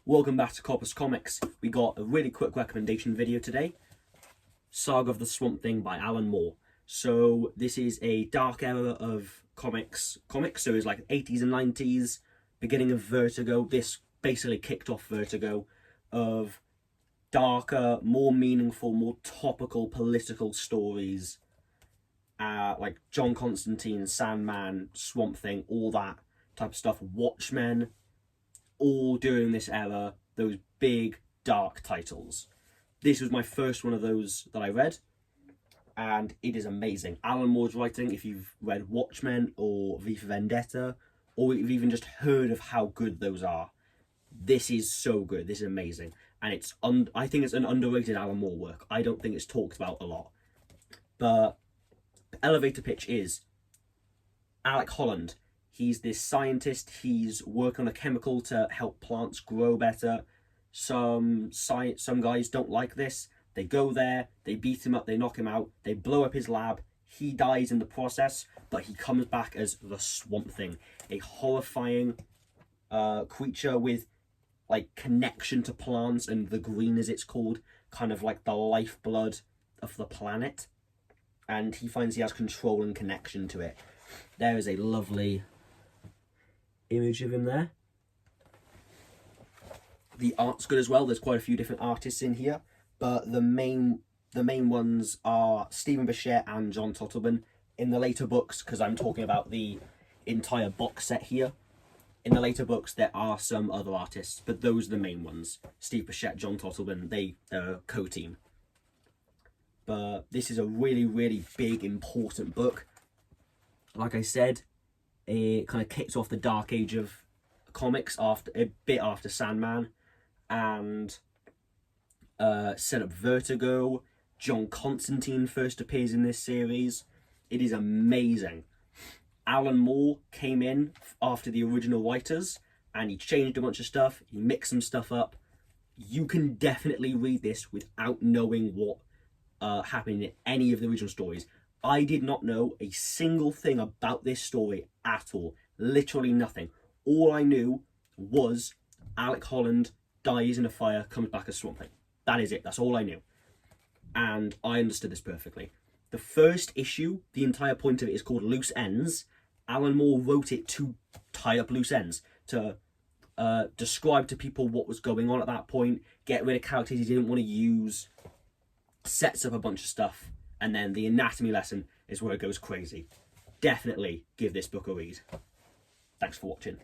Welcome back to Corpus Comics. We got a really quick recommendation video today. Saga of the Swamp Thing by Alan Moore. So this is a dark era of comics. So it's like 80s and 90s, beginning of Vertigo. This basically kicked off Vertigo of darker, more meaningful, more topical political stories. Like John Constantine, Sandman, Swamp Thing, all that type of stuff. Watchmen, all during this era, those big dark titles. This was my first one of those that I read, and it is amazing. Alan Moore's writing, if you've read Watchmen or V for Vendetta, or you've even just heard of how good those are, this is so good. This is amazing, and I think it's an underrated Alan Moore work. I don't think it's talked about a lot, but the elevator pitch is Alec Holland. He's this scientist. He's working on a chemical to help plants grow better. Some guys don't like this. They go there, they beat him up, they knock him out, they blow up his lab. He dies in the process, but he comes back as the Swamp Thing, a horrifying creature with like connection to plants and the green, as it's called, kind of like the lifeblood of the planet. And he finds he has control and connection to it. There is a lovely image of him there. The art's good as well. There's quite a few different artists in here, but the main ones are Stephen Bichette and John Totleben. In the later books, because I'm talking about the entire box set here, in the later books there are some other artists, but those are the main ones. Steve Bichette, John Totleben, they're co-team. But this is a really, really big, important book. Like I said, it kind of kicks off the dark age of comics a bit after Sandman, and set up Vertigo. John Constantine first appears in this series. It is amazing. Alan Moore came in after the original writers, and he changed a bunch of stuff. He mixed some stuff up. You can definitely read this without knowing what happened in any of the original stories. I did not know a single thing about this story at all. Literally nothing. All I knew was Alec Holland dies in a fire, comes back as Swamp Thing. That is it. That's all I knew. And I understood this perfectly. The first issue, the entire point of it is called Loose Ends. Alan Moore wrote it to tie up loose ends, to describe to people what was going on at that point, get rid of characters he didn't want to use, sets up a bunch of stuff, and then the anatomy lesson is where it goes crazy. Definitely give this book a read. Thanks for watching.